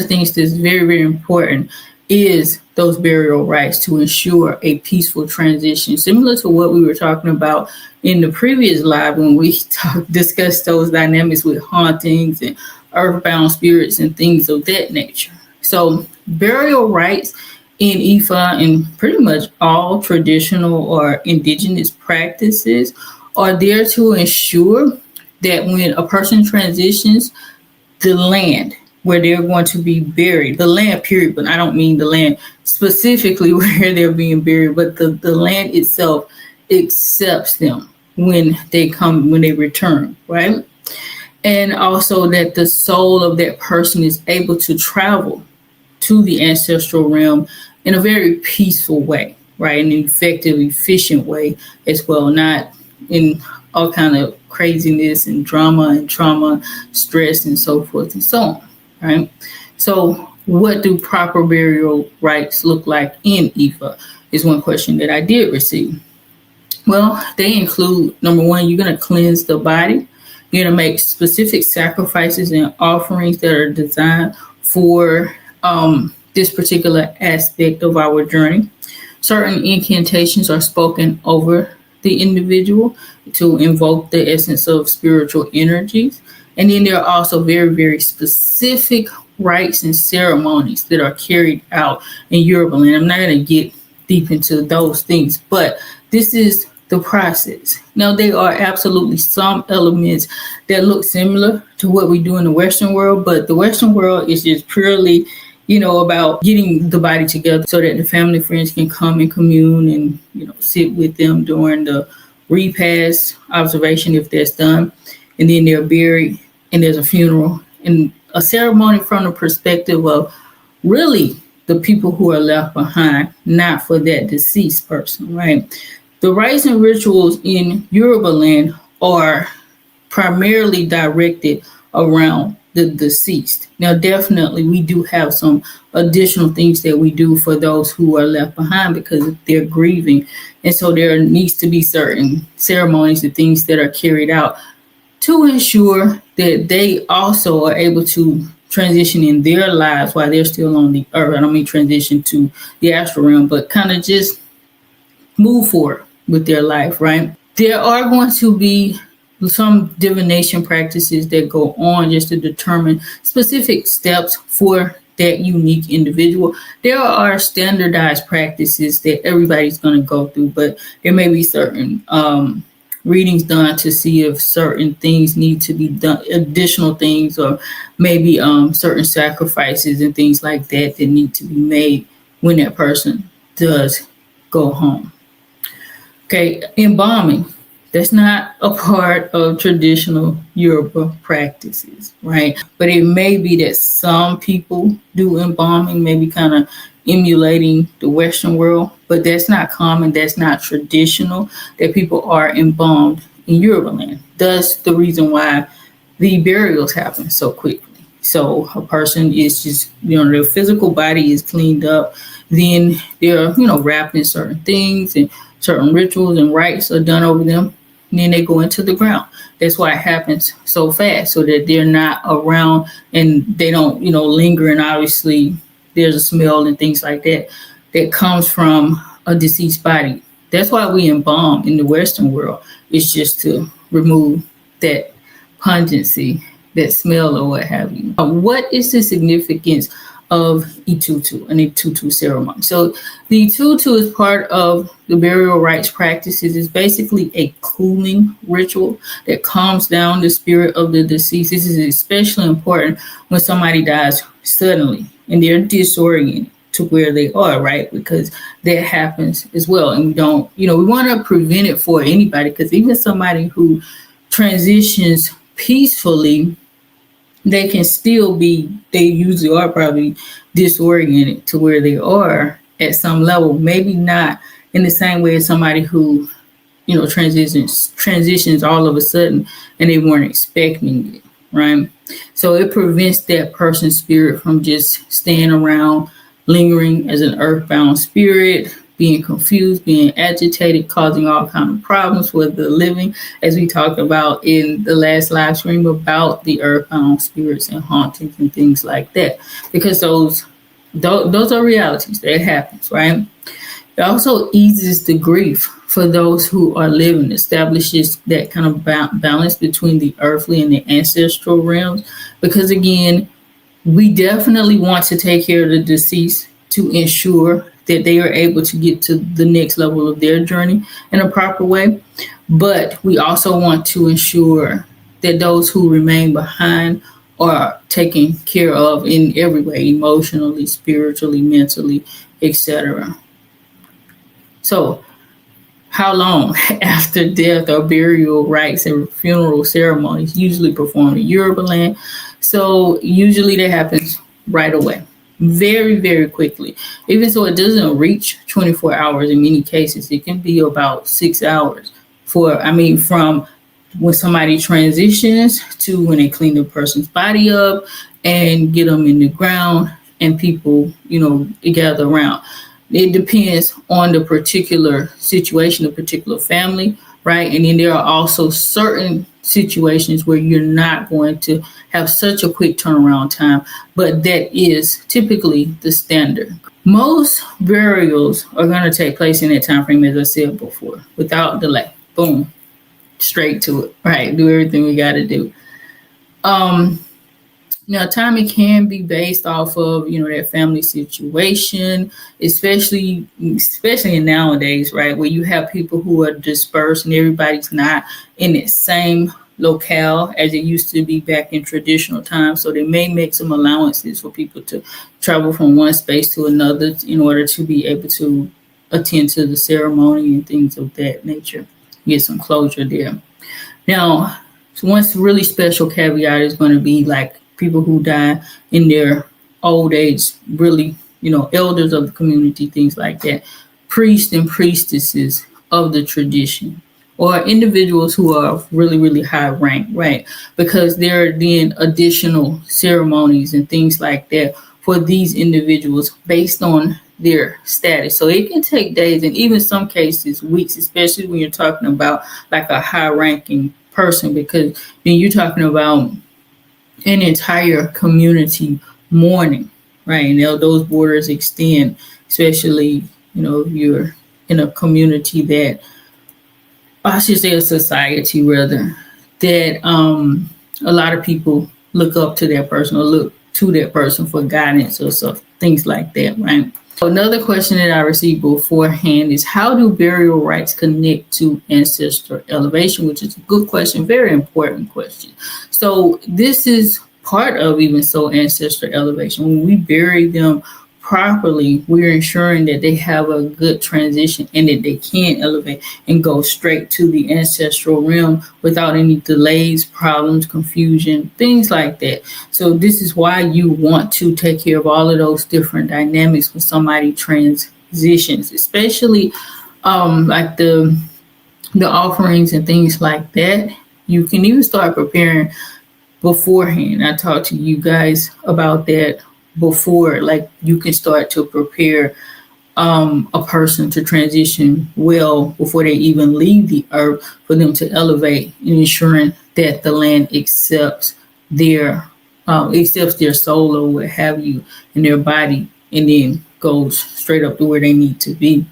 the things that's very, very important is those burial rites to ensure a peaceful transition, similar to what we were talking about in the previous live when we discussed those dynamics with hauntings and earthbound spirits and things of that nature. So burial rites in Ifa and pretty much all traditional or indigenous practices are there to ensure that when a person transitions, the land where they're going to be buried, the land period, but I don't mean the land specifically where they're being buried, but the land itself accepts them when they return, right? And also that the soul of that person is able to travel to the ancestral realm in a very peaceful way, right? An effective, efficient way as well, not in all kind of craziness and drama and trauma, stress and so forth and so on, right? So what do proper burial rites look like in Ifa is one question that I did receive. Well, they include, number one, you're going to cleanse the body. You're going to make specific sacrifices and offerings that are designed for this particular aspect of our journey. Certain incantations are spoken over the individual to invoke the essence of spiritual energies. And then there are also very, very specific rites and ceremonies that are carried out in Yoruba land. I'm not going to get deep into those things, but this is the process. Now, there are absolutely some elements that look similar to what we do in the Western world, but the Western world is just purely, about getting the body together so that the family friends can come and commune and, sit with them during the repast observation if that's done. And then they're buried and there's a funeral and a ceremony from the perspective of really the people who are left behind, not for that deceased person, right? The rites and rituals in Yoruba land are primarily directed around the deceased. Now, definitely, we do have some additional things that we do for those who are left behind because they're grieving. And so there needs to be certain ceremonies and things that are carried out to ensure that they also are able to transition in their lives while they're still on the earth. I don't mean transition to the astral realm, but kind of just move forward with their life, right? There are going to be some divination practices that go on just to determine specific steps for that unique individual. There are standardized practices that everybody's going to go through, but there may be certain readings done to see if certain things need to be done, additional things, or maybe certain sacrifices and things like that that need to be made when that person does go home. Okay, embalming. That's not a part of traditional Yoruba practices, right? But it may be that some people do embalming, maybe kind of emulating the Western world, but that's not common. That's not traditional that people are embalmed in Yoruba land. That's the reason why the burials happen so quickly. So a person is just, their physical body is cleaned up. Then they're, wrapped in certain things and certain rituals and rites are done over them. And then they go into the ground. That's why it happens so fast, so that they're not around and they don't, linger. And obviously there's a smell and things like that that comes from a deceased body. That's why we embalm in the Western world. It's just to remove that pungency, that smell or what have you. What is the significance of Etutu, an Etutu ceremony? So the Etutu is part of the burial rites practices. It's basically a cooling ritual that calms down the spirit of the deceased. This is especially important when somebody dies suddenly and they're disoriented to where they are, right? Because that happens as well. And we don't, we want to prevent it for anybody, because even somebody who transitions peacefully, they can still be, they usually are probably disoriented to where they are at some level, maybe not in the same way as somebody who, transitions all of a sudden and they weren't expecting it, right? So it prevents that person's spirit from just staying around, lingering as an earthbound spirit, being confused, being agitated, causing all kinds of problems for the living, as we talked about in the last live stream about the earthbound spirits and hauntings and things like that, because those are realities that happens, right? It also eases the grief for those who are living, establishes that kind of balance between the earthly and the ancestral realms, because again, we definitely want to take care of the deceased to ensure that they are able to get to the next level of their journey in a proper way. But we also want to ensure that those who remain behind are taken care of in every way, emotionally, spiritually, mentally, etc. So, how long after death are burial rites and funeral ceremonies usually performed in Yoruba land? So usually that happens right away, very, very quickly. Even so, it doesn't reach 24 hours in many cases. It can be about 6 hours from when somebody transitions to when they clean the person's body up and get them in the ground and people, gather around. It depends on the particular situation, the particular family, right? And then there are also certain situations where you're not going to have such a quick turnaround time, but that is typically the standard. Most burials are going to take place in that time frame, as I said before, without delay. Boom, straight to it, right? Do everything we got to do. Now, timing can be based off of, that family situation, especially nowadays, right, where you have people who are dispersed and everybody's not in the same locale as it used to be back in traditional times. So they may make some allowances for people to travel from one space to another in order to be able to attend to the ceremony and things of that nature. Get some closure there. Now, one really special caveat is going to be like people who die in their old age, really, elders of the community, things like that, priests and priestesses of the tradition, or individuals who are really, really high rank, right? Because there are then additional ceremonies and things like that for these individuals based on their status. So it can take days and even some cases weeks, especially when you're talking about like a high ranking person, because then you're talking about an entire community mourning, right? And those borders extend, especially, if you're in a community that, I should say a society rather, that a lot of people look up to that person or look to that person for guidance or stuff, things like that, right? Another question that I received beforehand is, how do burial rites connect to ancestor elevation? Which is a good question, very important question. So this is part of even so ancestor elevation. When we bury them properly, we're ensuring that they have a good transition and that they can elevate and go straight to the ancestral realm without any delays, problems, confusion, things like that. So this is why you want to take care of all of those different dynamics when somebody transitions, especially like the offerings and things like that. You can even start preparing beforehand. I talked to you guys about that before, like you can start to prepare a person to transition well before they even leave the earth, for them to elevate and ensuring that the land accepts their soul or what have you in their body, and then goes straight up to where they need to be.